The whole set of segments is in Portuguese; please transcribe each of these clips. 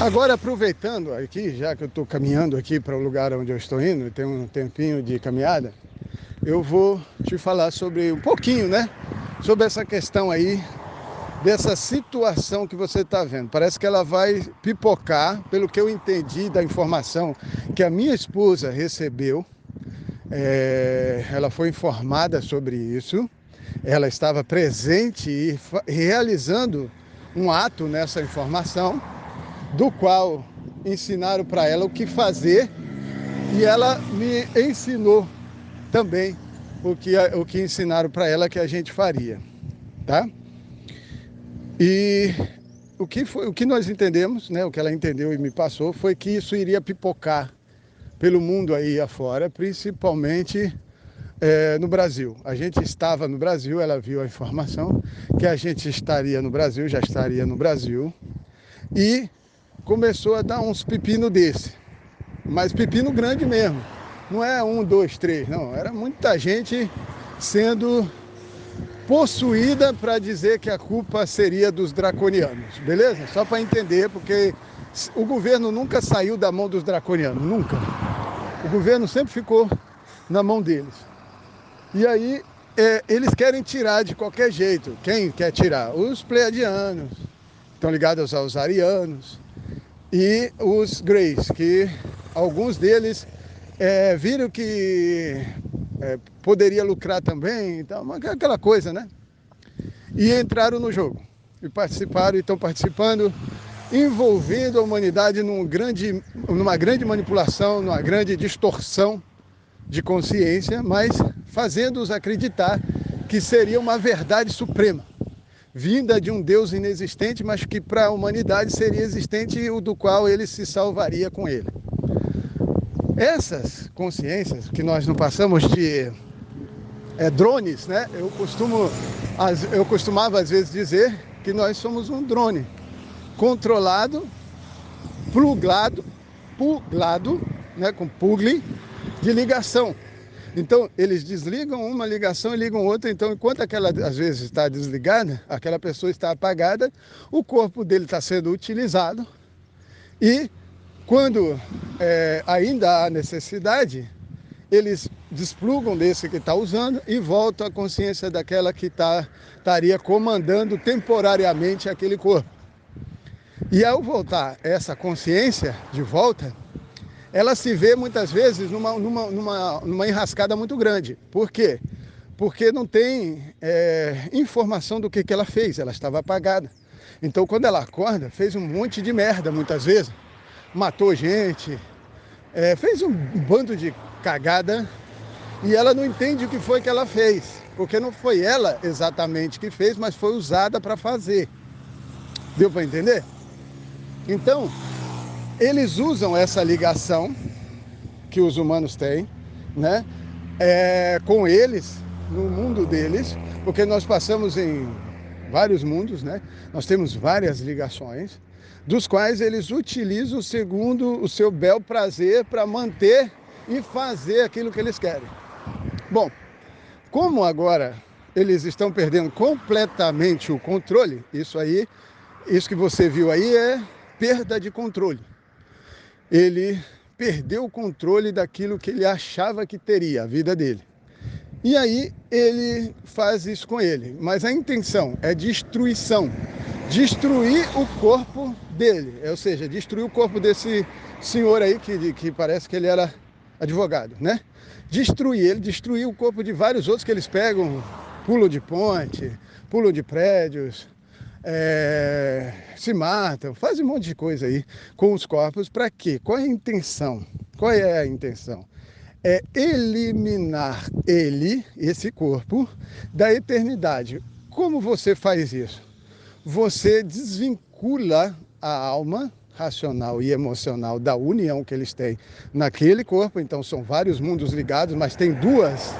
Agora, aproveitando aqui, já que eu estou caminhando aqui para o lugar onde eu estou indo, tem um tempinho de caminhada, eu vou te falar sobre um pouquinho, né? Sobre essa questão aí, dessa situação que você está vendo. Parece que ela vai pipocar, pelo que eu entendi da informação que a minha esposa recebeu. Ela foi informada sobre isso, ela estava presente e realizando um ato nessa informação, do qual ensinaram para ela o que fazer, e ela me ensinou também o que ensinaram para ela que a gente faria, tá? E o que nós entendemos, né, o que ela entendeu e me passou, foi que isso iria pipocar pelo mundo aí afora, principalmente no Brasil. A gente estava no Brasil, ela viu a informação que a gente estaria no Brasil, já estaria no Brasil, e começou a dar uns pepinos desse, mas pepino grande mesmo, não é 1, 2, 3, não, era muita gente sendo possuída para dizer que a culpa seria dos draconianos, beleza? Só para entender, porque o governo nunca saiu da mão dos draconianos, nunca. O governo sempre ficou na mão deles. E aí, eles querem tirar de qualquer jeito. Quem quer tirar? Os pleiadianos, estão ligados aos arianos, e os Greys, que alguns deles viram que poderia lucrar também, então, aquela coisa, né? E entraram no jogo, e participaram, e estão participando, envolvendo a humanidade numa grande manipulação, numa grande distorção de consciência, mas fazendo-os acreditar que seria uma verdade suprema, vinda de um Deus inexistente, mas que para a humanidade seria existente e o do qual ele se salvaria com ele. Essas consciências que nós não passamos de drones, né? Eu costumava às vezes dizer que nós somos um drone controlado, pluglado, né, com plugue de ligação. Então, eles desligam uma ligação e ligam outra. Então, enquanto aquela, às vezes, está desligada, aquela pessoa está apagada, o corpo dele está sendo utilizado. E, quando ainda há necessidade, eles desplugam desse que está usando e voltam à consciência daquela que estaria comandando temporariamente aquele corpo. E, ao voltar essa consciência de volta, ela se vê muitas vezes numa enrascada muito grande. Por quê? Porque não tem informação do que ela fez, ela estava apagada. Então, quando ela acorda, fez um monte de merda muitas vezes, matou gente, fez um bando de cagada, e ela não entende o que foi que ela fez, porque não foi ela exatamente que fez, mas foi usada para fazer. Deu para entender? Então, eles usam essa ligação que os humanos têm, né, com eles, no mundo deles, porque nós passamos em vários mundos, né? Nós temos várias ligações, dos quais eles utilizam segundo o seu bel prazer para manter e fazer aquilo que eles querem. Bom, como agora eles estão perdendo completamente o controle, isso que você viu aí é perda de controle. Ele perdeu o controle daquilo que ele achava que teria, a vida dele. E aí ele faz isso com ele. Mas a intenção é destruição. Destruir o corpo dele. Ou seja, destruir o corpo desse senhor aí, que parece que ele era advogado, né? Destruir ele, destruir o corpo de vários outros que eles pegam, pulam de ponte, pulam de prédios, se matam, fazem um monte de coisa aí com os corpos. Para quê? Qual é a intenção? Qual é a intenção? É eliminar esse corpo, da eternidade. Como você faz isso? Você desvincula a alma racional e emocional da união que eles têm naquele corpo. Então são vários mundos ligados, mas tem duas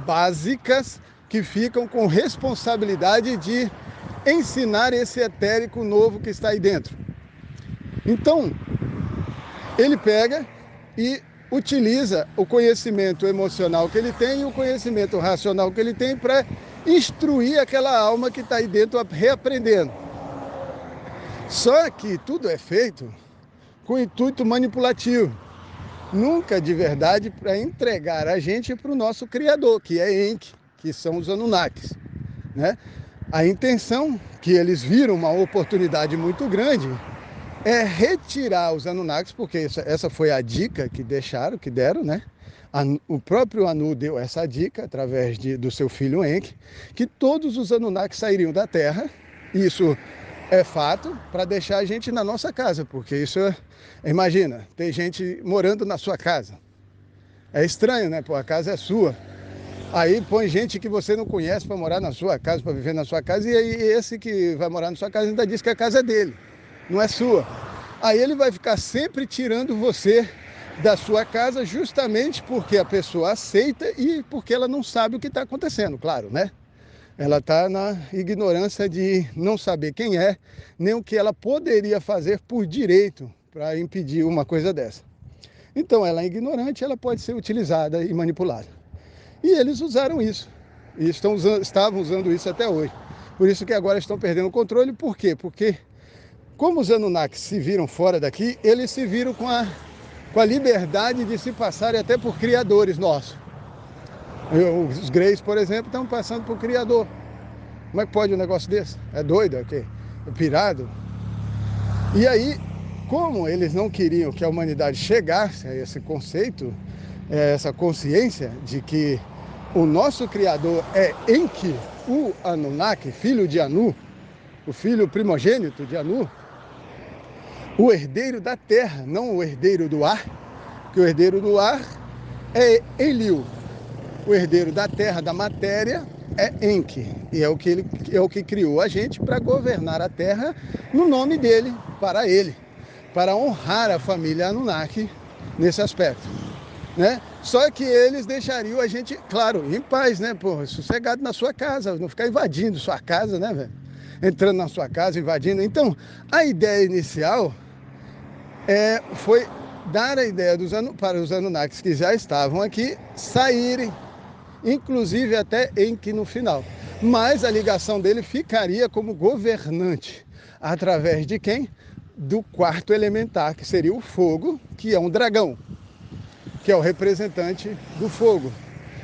básicas que ficam com responsabilidade de ensinar esse etérico novo que está aí dentro. Então, ele pega e utiliza o conhecimento emocional que ele tem e o conhecimento racional que ele tem para instruir aquela alma que está aí dentro reaprendendo. Só que tudo é feito com intuito manipulativo, nunca de verdade para entregar a gente para o nosso Criador, que é Enki, que são os Anunnakis, né? A intenção, que eles viram uma oportunidade muito grande, é retirar os Anunnakis, porque essa foi a dica que deram, né? O próprio Anu deu essa dica, através do seu filho Enki, que todos os Anunnakis sairiam da Terra. Isso é fato, para deixar a gente na nossa casa, porque imagina, tem gente morando na sua casa. É estranho, né? Pô, a casa é sua. Aí põe gente que você não conhece para morar na sua casa, para viver na sua casa, e aí esse que vai morar na sua casa ainda diz que a casa é dele, não é sua. Aí ele vai ficar sempre tirando você da sua casa, justamente porque a pessoa aceita e porque ela não sabe o que está acontecendo, claro, né? Ela está na ignorância de não saber quem é, nem o que ela poderia fazer por direito para impedir uma coisa dessa. Então ela é ignorante, ela pode ser utilizada e manipulada. E eles usaram isso, e estavam usando isso até hoje. Por isso que agora estão perdendo o controle. Por quê? Porque como os Anunnakis se viram fora daqui, eles se viram com a liberdade de se passarem até por criadores nossos. Os Greys, por exemplo, estão passando por criador. Como é que pode um negócio desse? É doido, é o quê? É pirado? E aí, como eles não queriam que a humanidade chegasse a esse conceito, essa consciência de que o nosso Criador é Enki, o Anunnaki, filho de Anu, o filho primogênito de Anu, o herdeiro da terra, não o herdeiro do ar, porque o herdeiro do ar é Enlil. O herdeiro da terra, da matéria, é Enki, e é o que criou a gente para governar a terra no nome dele, para honrar a família Anunnaki nesse aspecto, né? Só que eles deixariam a gente, claro, em paz, né? Pô, sossegado na sua casa, não ficar invadindo sua casa, né, velho? Entrando na sua casa, invadindo. Então, a ideia inicial foi dar a ideia para os Anunnakis que já estavam aqui saírem, inclusive até Enki no final. Mas a ligação dele ficaria como governante, através de quem? Do quarto elementar, que seria o fogo, que é um dragão, que é o representante do fogo.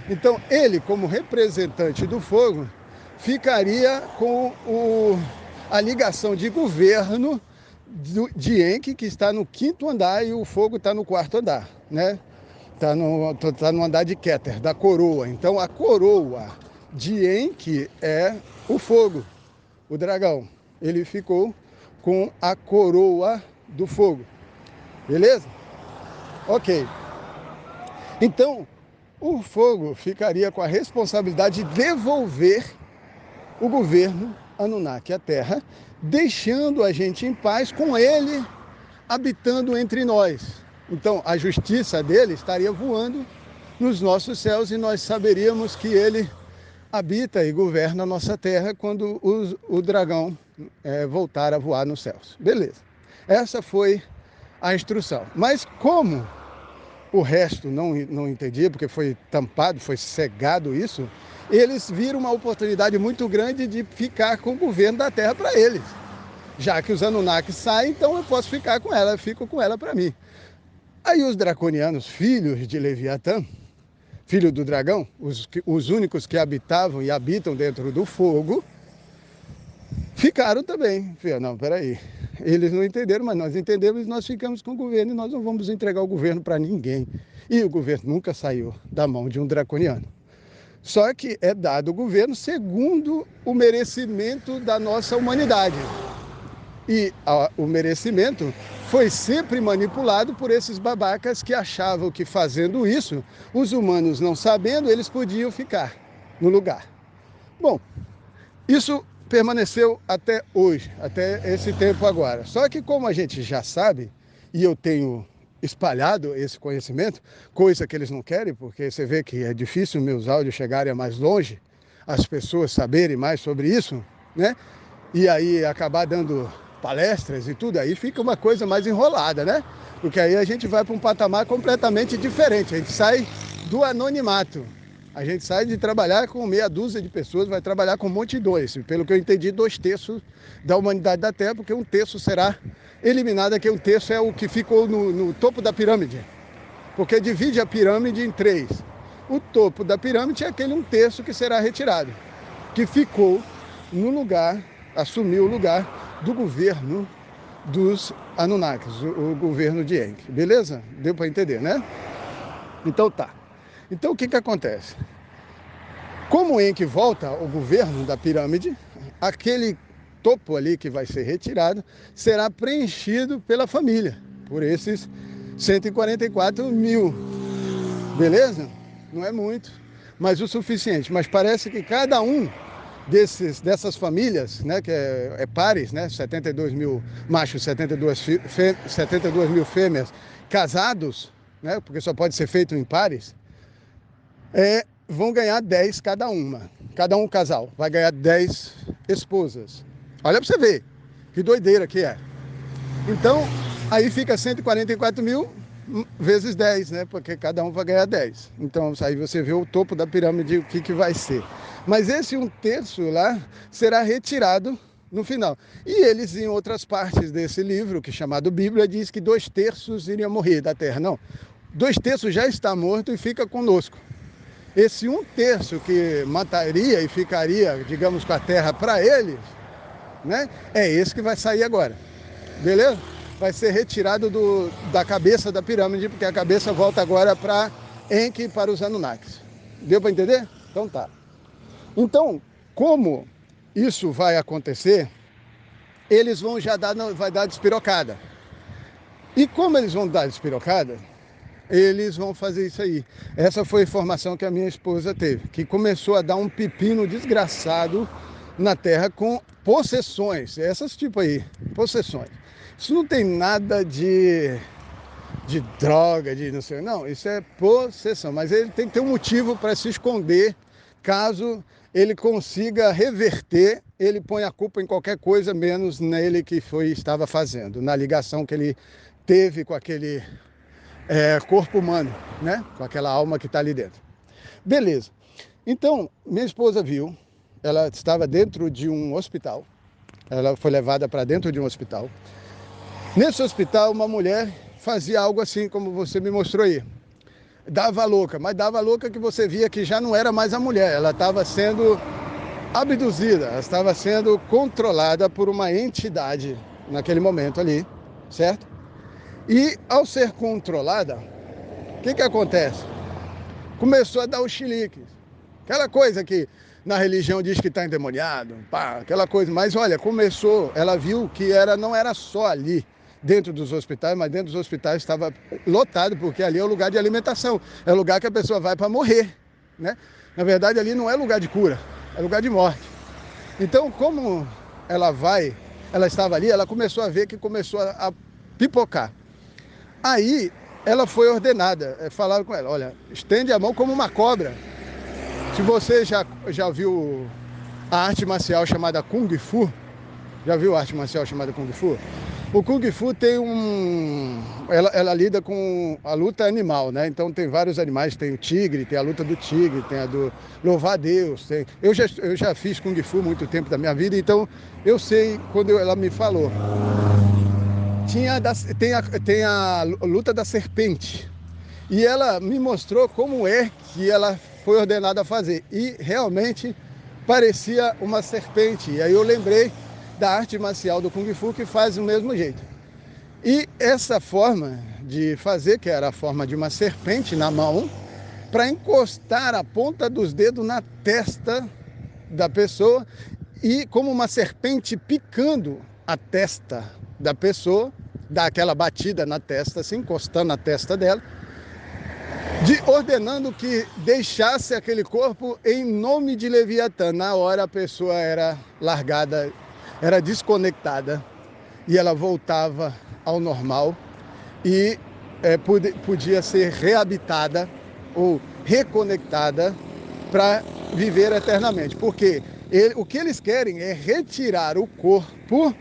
Então, ele, como representante do fogo, ficaria com a ligação de governo de Enki, que está no 5º andar, e o fogo está no 4º andar, né? Está no andar de Keter, da coroa. Então, a coroa de Enki é o fogo, o dragão. Ele ficou com a coroa do fogo. Beleza? Ok. Então, o fogo ficaria com a responsabilidade de devolver o governo Anunnaki à Terra, deixando a gente em paz com ele habitando entre nós. Então, a justiça dele estaria voando nos nossos céus e nós saberíamos que ele habita e governa a nossa terra quando o dragão voltar a voar nos céus. Beleza. Essa foi a instrução. Mas como o resto não entendia, porque foi tampado, foi cegado isso, eles viram uma oportunidade muito grande de ficar com o governo da terra para eles. Já que os Anunnakis saem, então eu posso ficar com ela, eu fico com ela para mim. Aí os draconianos, filhos de Leviatã, filho do dragão, os únicos que habitavam e habitam dentro do fogo, ficaram também. Não, peraí, eles não entenderam, mas nós entendemos e nós ficamos com o governo e nós não vamos entregar o governo para ninguém. E o governo nunca saiu da mão de um draconiano. Só que é dado o governo segundo o merecimento da nossa humanidade. E o merecimento foi sempre manipulado por esses babacas que achavam que fazendo isso, os humanos não sabendo, eles podiam ficar no lugar. Bom, isso permaneceu até hoje, até esse tempo agora. Só que como a gente já sabe, e eu tenho espalhado esse conhecimento, coisa que eles não querem, porque você vê que é difícil meus áudios chegarem mais longe, as pessoas saberem mais sobre isso, né? E aí acabar dando palestras e tudo, aí fica uma coisa mais enrolada, né? Porque aí a gente vai para um patamar completamente diferente, a gente sai do anonimato, A gente sai de trabalhar com meia dúzia de pessoas, vai trabalhar com multidões. Pelo que eu entendi, 2/3 da humanidade da Terra, porque 1/3 será eliminado, que 1/3 é o que ficou no topo da pirâmide. Porque divide a pirâmide em 3. O topo da pirâmide é aquele 1/3 que será retirado, que ficou no lugar, assumiu o lugar do governo dos Anunnakis, o governo de Enki. Beleza? Deu para entender, né? Então tá. Então o que acontece? Como Enki volta ao governo da pirâmide, aquele topo ali que vai ser retirado será preenchido pela família, por esses 144 mil. Beleza? Não é muito, mas o suficiente. Mas parece que cada um dessas famílias, né, que é pares, né, 72 mil machos, 72 mil fêmeas casados, né, porque só pode ser feito em pares, vão ganhar 10 cada uma. Cada um casal vai ganhar 10 esposas. Olha para você ver que doideira que é. Então, aí fica 144 mil vezes 10, né? Porque cada um vai ganhar 10. Então, aí você vê o topo da pirâmide, o que vai ser. Mas esse 1/3 lá será retirado no final. E eles, em outras partes desse livro, que é chamado Bíblia, diz que 2/3 iriam morrer da terra. Não, 2/3 já está morto e fica conosco. Esse 1/3 que mataria e ficaria, digamos, com a terra para eles, né? É esse que vai sair agora. Beleza? Vai ser retirado da cabeça da pirâmide, porque a cabeça volta agora para Enki, para os Anunnakis. Deu para entender? Então tá. Então, como isso vai acontecer, eles vão vai dar despirocada. E como eles vão dar despirocada, eles vão fazer isso aí. Essa foi a informação que a minha esposa teve, que começou a dar um pepino desgraçado na Terra com possessões, essas tipo aí, possessões. Isso não tem nada de droga, de não sei, não, isso é possessão, mas ele tem que ter um motivo para se esconder. Caso ele consiga reverter, ele põe a culpa em qualquer coisa, menos nele que estava fazendo, na ligação que ele teve com aquele corpo humano, né? Com aquela alma que está ali dentro. Beleza. Então, minha esposa viu, ela estava dentro de um hospital, ela foi levada para dentro de um hospital. Nesse hospital, uma mulher fazia algo assim, como você me mostrou aí. Dava louca, mas dava louca que você via que já não era mais a mulher, ela estava sendo abduzida, ela estava sendo controlada por uma entidade naquele momento ali, certo? E ao ser controlada, o que acontece? Começou a dar os chiliques. Aquela coisa que na religião diz que está endemoniado, pá, aquela coisa. Mas olha, começou, ela viu que não era só ali, dentro dos hospitais, mas dentro dos hospitais estava lotado, porque ali é o lugar de alimentação, é o lugar que a pessoa vai para morrer, né? Na verdade, ali não é lugar de cura, é lugar de morte. Então, como ela estava ali, ela começou a ver que começou a pipocar. Aí, ela foi ordenada, falaram com ela, olha, estende a mão como uma cobra. Se você já viu a arte marcial chamada Kung Fu, já viu a arte marcial chamada Kung Fu? O Kung Fu tem ela lida com a luta animal, né? Então tem vários animais, tem o tigre, tem a luta do tigre, tem a do louvar a Deus. Eu já fiz Kung Fu muito tempo da minha vida, então eu sei quando ela me falou. Tem a luta da serpente. E ela me mostrou como é que ela foi ordenada a fazer. E realmente parecia uma serpente. E aí eu lembrei da arte marcial do Kung Fu, que faz do mesmo jeito. E essa forma de fazer, que era a forma de uma serpente na mão, para encostar a ponta dos dedos na testa da pessoa e como uma serpente picando a testa da pessoa, dar aquela batida na testa, assim, encostando na testa dela, ordenando que deixasse aquele corpo em nome de Leviatã. Na hora a pessoa era largada, era desconectada e ela voltava ao normal e podia ser reabitada ou reconectada para viver eternamente. Porque o que eles querem é retirar o corpo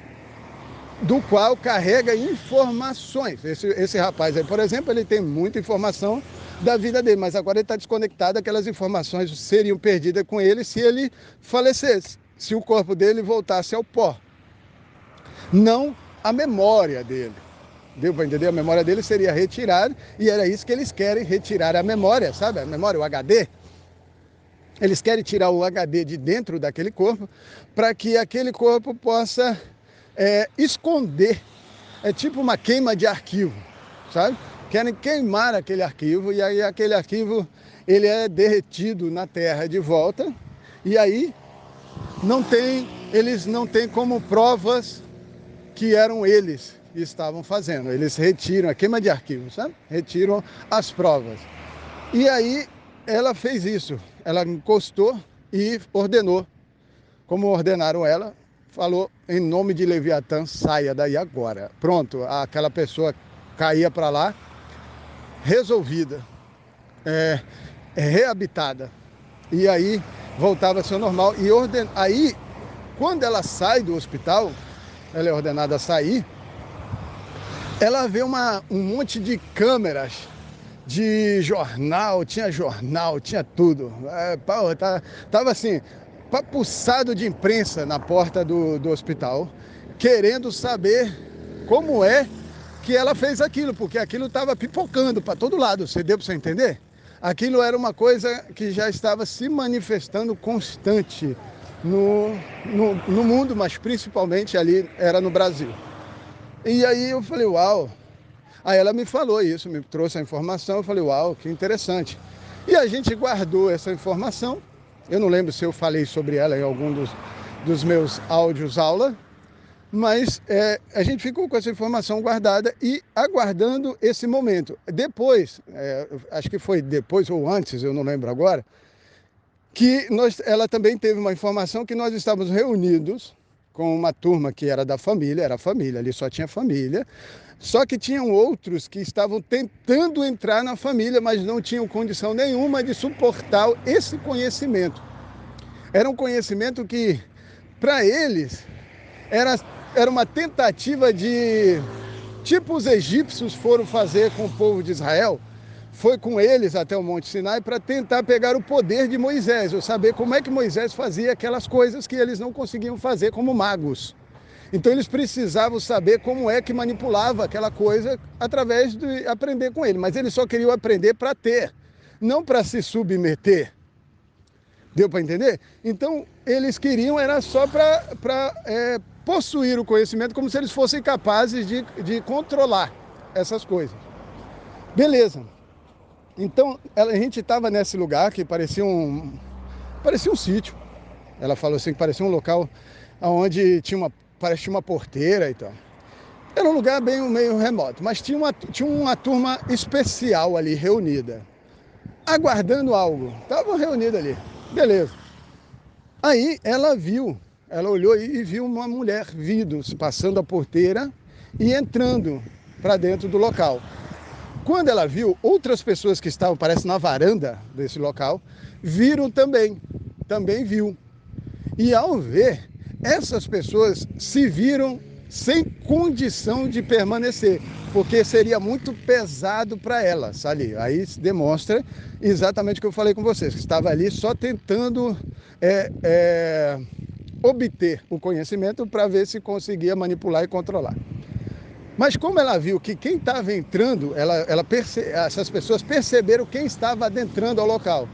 do qual carrega informações. Esse rapaz aí, por exemplo, ele tem muita informação da vida dele, mas agora ele está desconectado, aquelas informações seriam perdidas com ele se ele falecesse, se o corpo dele voltasse ao pó, não a memória dele. Deu para entender? A memória dele seria retirada, e era isso que eles querem, retirar a memória, sabe? A memória, o HD. Eles querem tirar o HD de dentro daquele corpo, para que aquele corpo possa esconder. É tipo uma queima de arquivo, sabe? Querem queimar aquele arquivo, e aí aquele arquivo ele é derretido na terra de volta, e aí eles não têm como provas que eram eles que estavam fazendo. Eles retiram a queima de arquivos, sabe? Retiram as provas. E aí ela fez isso. Ela encostou e ordenou. Como ordenaram ela, falou: em nome de Leviatã, saia daí agora. Pronto, aquela pessoa caía para lá, resolvida, reabitada. E aí voltava a ser normal. E aí, quando ela sai do hospital, ela é ordenada a sair, ela vê um monte de câmeras de jornal, tinha tudo. Tava assim, papuçado de imprensa na porta do hospital, querendo saber como é que ela fez aquilo, porque aquilo estava pipocando para todo lado, você deu para você entender? Aquilo era uma coisa que já estava se manifestando constante no mundo, mas principalmente ali era no Brasil. E aí eu falei, uau. Aí ela me falou isso, me trouxe a informação, eu falei, uau, que interessante. E a gente guardou essa informação. Eu não lembro se eu falei sobre ela em algum dos meus áudios aula, mas a gente ficou com essa informação guardada e aguardando esse momento. Depois, acho que foi depois ou antes, eu não lembro agora, que ela também teve uma informação que nós estávamos reunidos com uma turma que era da família, era família, ali só tinha família, só que tinham outros que estavam tentando entrar na família, mas não tinham condição nenhuma de suportar esse conhecimento. Era um conhecimento que, para eles, era uma tentativa de, tipo os egípcios foram fazer com o povo de Israel, foi com eles até o Monte Sinai para tentar pegar o poder de Moisés, ou saber como é que Moisés fazia aquelas coisas que eles não conseguiam fazer como magos. Então eles precisavam saber como é que manipulava aquela coisa através de aprender com ele. Mas eles só queriam aprender para ter, não para se submeter. Deu para entender? Então eles queriam, era só para possuir o conhecimento, como se eles fossem capazes de controlar essas coisas. Beleza. Então a gente estava nesse lugar que parecia um sítio. Ela falou assim que parecia um local onde parecia uma porteira e tal. Era um lugar meio remoto, mas tinha uma turma especial ali reunida, aguardando algo. Estavam reunidos ali, beleza. Aí ela olhou e viu uma mulher vindo, passando a porteira e entrando para dentro do local. Quando ela viu, outras pessoas que estavam, parece, na varanda desse local, viram também viu. E ao ver, essas pessoas se viram sem condição de permanecer, porque seria muito pesado para elas ali. Aí demonstra exatamente o que eu falei com vocês, que estava ali só tentando obter o conhecimento para ver se conseguia manipular e controlar. Mas como ela viu que quem estava entrando, essas pessoas perceberam quem estava adentrando ao local.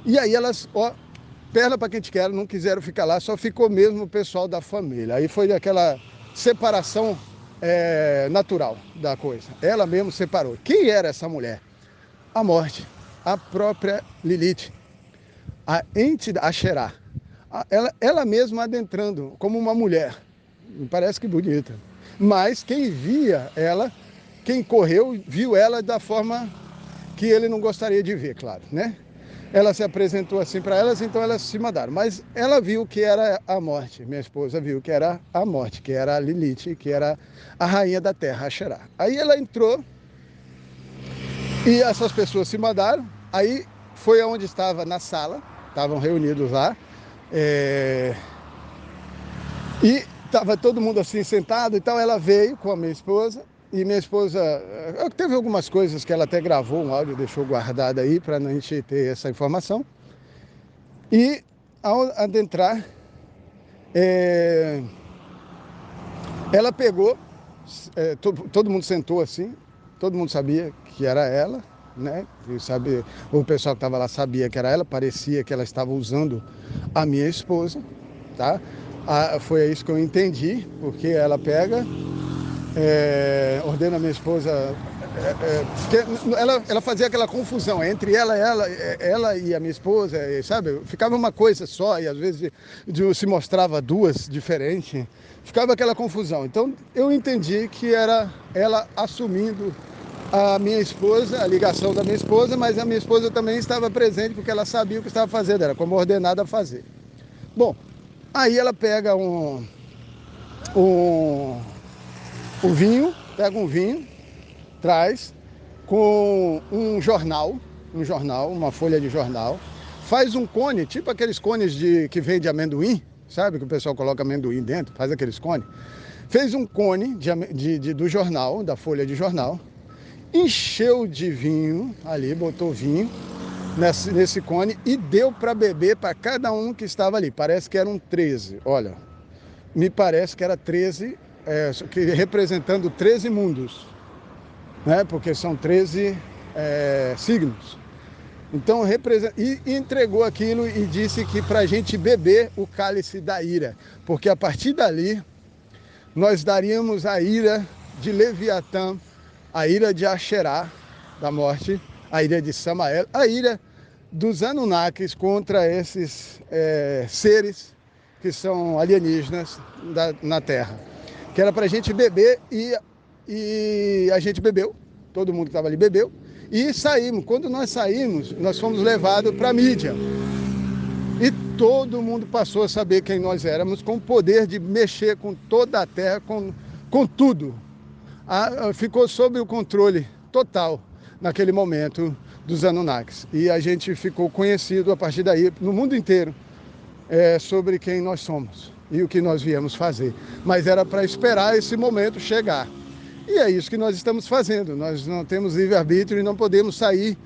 E aí elas, perna para quem te quer, não quiseram ficar lá, só ficou mesmo o pessoal da família. Aí foi aquela separação natural da coisa. Ela mesmo separou. Quem era essa mulher? A morte, a própria Lilith, a entidade, a Xerá. Ela mesma adentrando como uma mulher. Me parece que bonita. Mas quem via ela, quem correu, viu ela da forma que ele não gostaria de ver, claro, né? Ela se apresentou assim para elas, então elas se mandaram. Mas ela viu que era a morte, minha esposa viu que era a morte, que era a Lilith, que era a rainha da terra, a Xerá. Aí ela entrou e essas pessoas se mandaram, aí foi aonde estava na sala, estavam reunidos lá, e estava todo mundo assim sentado e tal. Ela veio com a minha esposa e minha esposa, teve algumas coisas que ela até gravou um áudio, deixou guardado aí para a gente ter essa informação. E ao adentrar, ela pegou, todo mundo sentou assim, todo mundo sabia que era ela, né? O pessoal que estava lá sabia que era ela, parecia que ela estava usando a minha esposa, tá? Foi isso que eu entendi, porque ela pega, ordena a minha esposa, ela fazia aquela confusão entre ela e a minha esposa, sabe? Ficava uma coisa só e às vezes se mostrava duas diferentes, ficava aquela confusão. Então eu entendi que era ela assumindo a minha esposa, a ligação da minha esposa, mas a minha esposa também estava presente porque ela sabia o que estava fazendo, era como ordenada a fazer. Bom, aí ela pega o vinho, traz com um jornal, uma folha de jornal, faz um cone, tipo aqueles cones que vem de amendoim, sabe? Que o pessoal coloca amendoim dentro, faz aqueles cones. Fez um cone do jornal, da folha de jornal, encheu de vinho ali, botou vinho nesse cone e deu para beber para cada um que estava ali. Parece que eram 13, olha, me parece que era 13, representando 13 mundos, né? Porque são 13 signos. Então, e entregou aquilo e disse que para a gente beber o cálice da ira, porque a partir dali nós daríamos a ira de Leviatã, a ira de Asherá, da morte, a ira de Samael, a ira dos Anunnakis contra esses seres que são alienígenas na Terra. Que era para a gente beber e a gente bebeu, todo mundo que estava ali bebeu, e saímos. Quando nós saímos, nós fomos levados para a mídia. E todo mundo passou a saber quem nós éramos, com o poder de mexer com toda a Terra, com tudo. Ficou sob o controle total, naquele momento, dos Anunnakis. E a gente ficou conhecido a partir daí, no mundo inteiro, sobre quem nós somos e o que nós viemos fazer. Mas era para esperar esse momento chegar. E é isso que nós estamos fazendo. Nós não temos livre-arbítrio e não podemos sair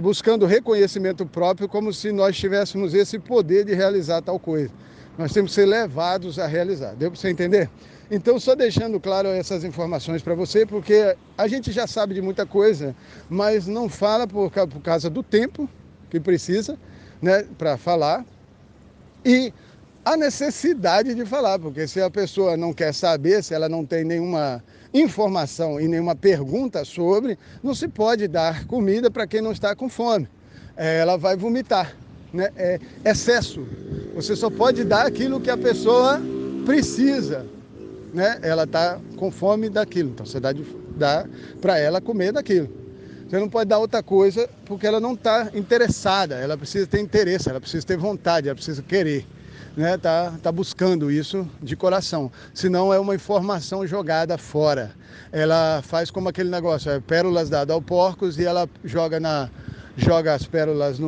buscando reconhecimento próprio como se nós tivéssemos esse poder de realizar tal coisa. Nós temos que ser levados a realizar. Deu para você entender? Então, só deixando claro essas informações para você, porque a gente já sabe de muita coisa, mas não fala por causa do tempo que precisa, né, para falar, e a necessidade de falar, porque se a pessoa não quer saber, se ela não tem nenhuma informação e nenhuma pergunta sobre, não se pode dar comida para quem não está com fome. Ela vai vomitar, né? Excesso. Você só pode dar aquilo que a pessoa precisa, né? Ela está com fome daquilo, então você dá para ela comer daquilo. Você não pode dar outra coisa porque ela não está interessada, ela precisa ter interesse, ela precisa ter vontade, ela precisa querer, né? Tá buscando isso de coração, senão é uma informação jogada fora. Ela faz como aquele negócio, pérolas dadas aos porcos e ela joga as pérolas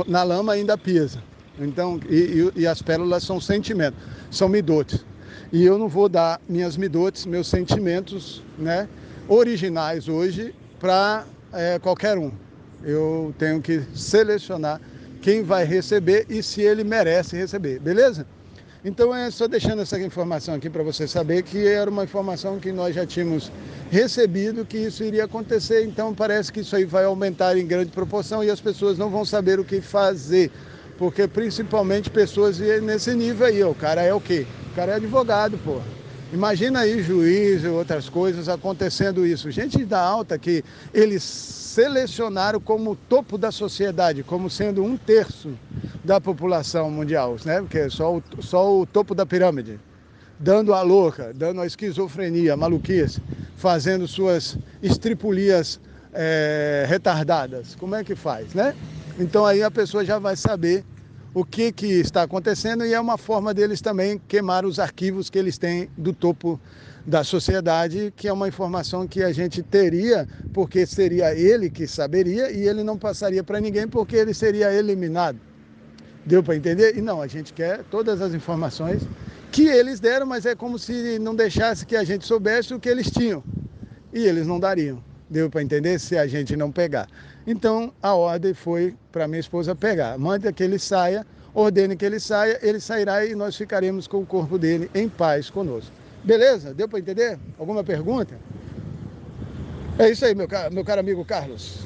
na lama e ainda pisa. Então, e as pérolas são sentimentos, são midotes. E eu não vou dar minhas midotes, meus sentimentos, né, originais hoje para qualquer um. Eu tenho que selecionar quem vai receber e se ele merece receber, beleza? Então só deixando essa informação aqui para você saber que era uma informação que nós já tínhamos recebido, que isso iria acontecer, então parece que isso aí vai aumentar em grande proporção e as pessoas não vão saber o que fazer, porque principalmente pessoas nesse nível aí, o cara é o quê? O cara é advogado, pô. Imagina aí juiz e outras coisas acontecendo isso. Gente da alta que eles selecionaram como topo da sociedade, como sendo 1/3 da população mundial, né? Porque é só o topo da pirâmide, dando a louca, dando a esquizofrenia, a maluquice, fazendo suas estripulias retardadas. Como é que faz, né? Então aí a pessoa já vai saber o que está acontecendo e é uma forma deles também queimar os arquivos que eles têm do topo da sociedade, que é uma informação que a gente teria, porque seria ele que saberia e ele não passaria para ninguém porque ele seria eliminado. Deu para entender? E não, a gente quer todas as informações que eles deram, mas é como se não deixasse que a gente soubesse o que eles tinham. e eles não dariam. Deu para entender? Se a gente não pegar. Então, a ordem foi para minha esposa pegar. Manda que ele saia, ordene que ele saia, ele sairá e nós ficaremos com o corpo dele em paz conosco. Beleza? Deu para entender? Alguma pergunta? É isso aí, meu caro amigo Carlos.